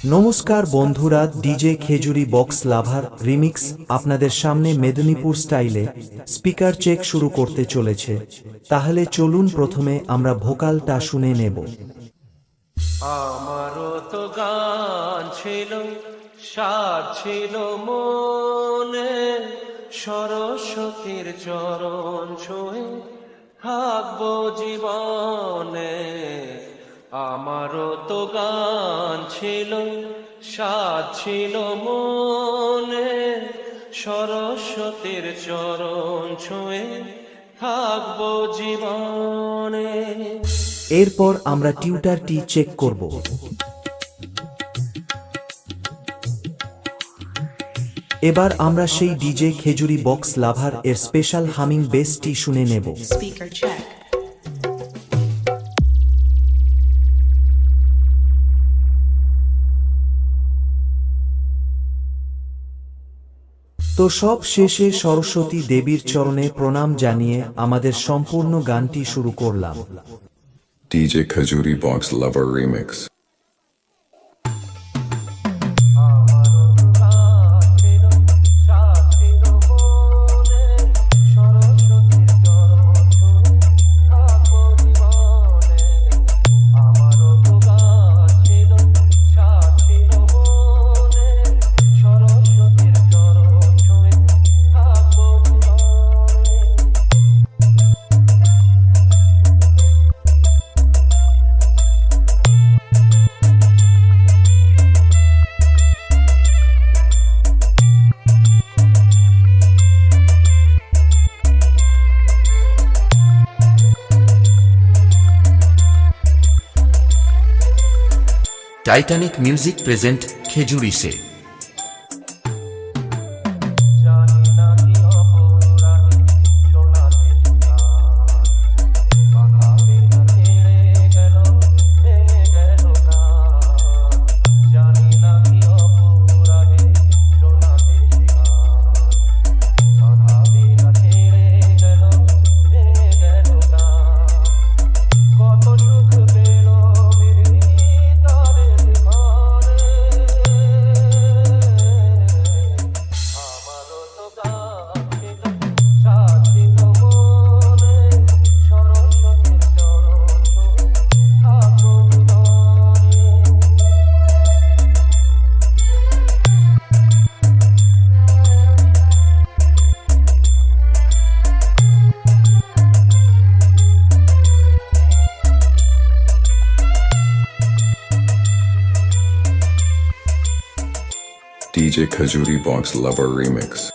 নমস্কার বন্ধুরা, DJ Khejuri box লাভার remix আপনাদের সামনে মেদিনীপুর স্টাইলে স্পিকার চেক শুরু করতে চলেছে। তাহলে চলুন প্রথমে আমরা ভোকালটা শুনে নেব। আমারও তো গান ছিল, সাজ ছিল মনে, সরস্বতীর চরণ ছুঁয়ে থাকবো জীবনে। আমারও তো গান ছিল, সাজ ছিল মনে, সরস্বতীর চরণ ছুঁয়ে থাকবো জীবনে। এরপর আমরা টিউটারটি চেক করব। এবার আমরা সেই ডিজে খেজুরি বক্স লাভার এর স্পেশাল হামিং বেসটি শুনে নেব। Speaker check. তো সব শেষে সরস্বতী দেবীর চরণে প্রণাম জানিয়ে আমাদের সম্পূর্ণ গানটি শুরু করলাম। DJ Khajuri Box Lover Remix. Titanic music present Khejuri से। DJ Khajuri Box Lover Remix.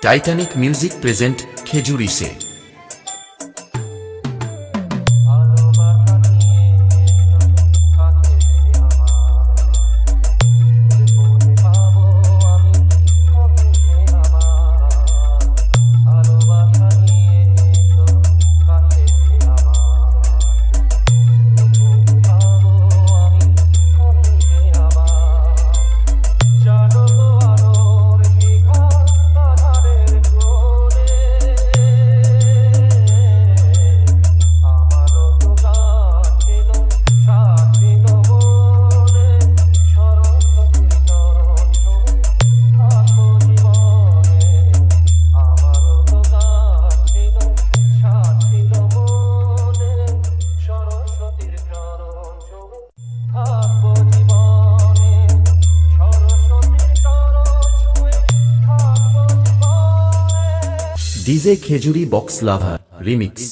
Titanic music present Khejuri से। থাকবো জীবনে, সরস্বতীর চরণ ছুঁয়ে থাকবো জীবনে। ডিজে খেজুরি বক্স লাভার রিমিক্স।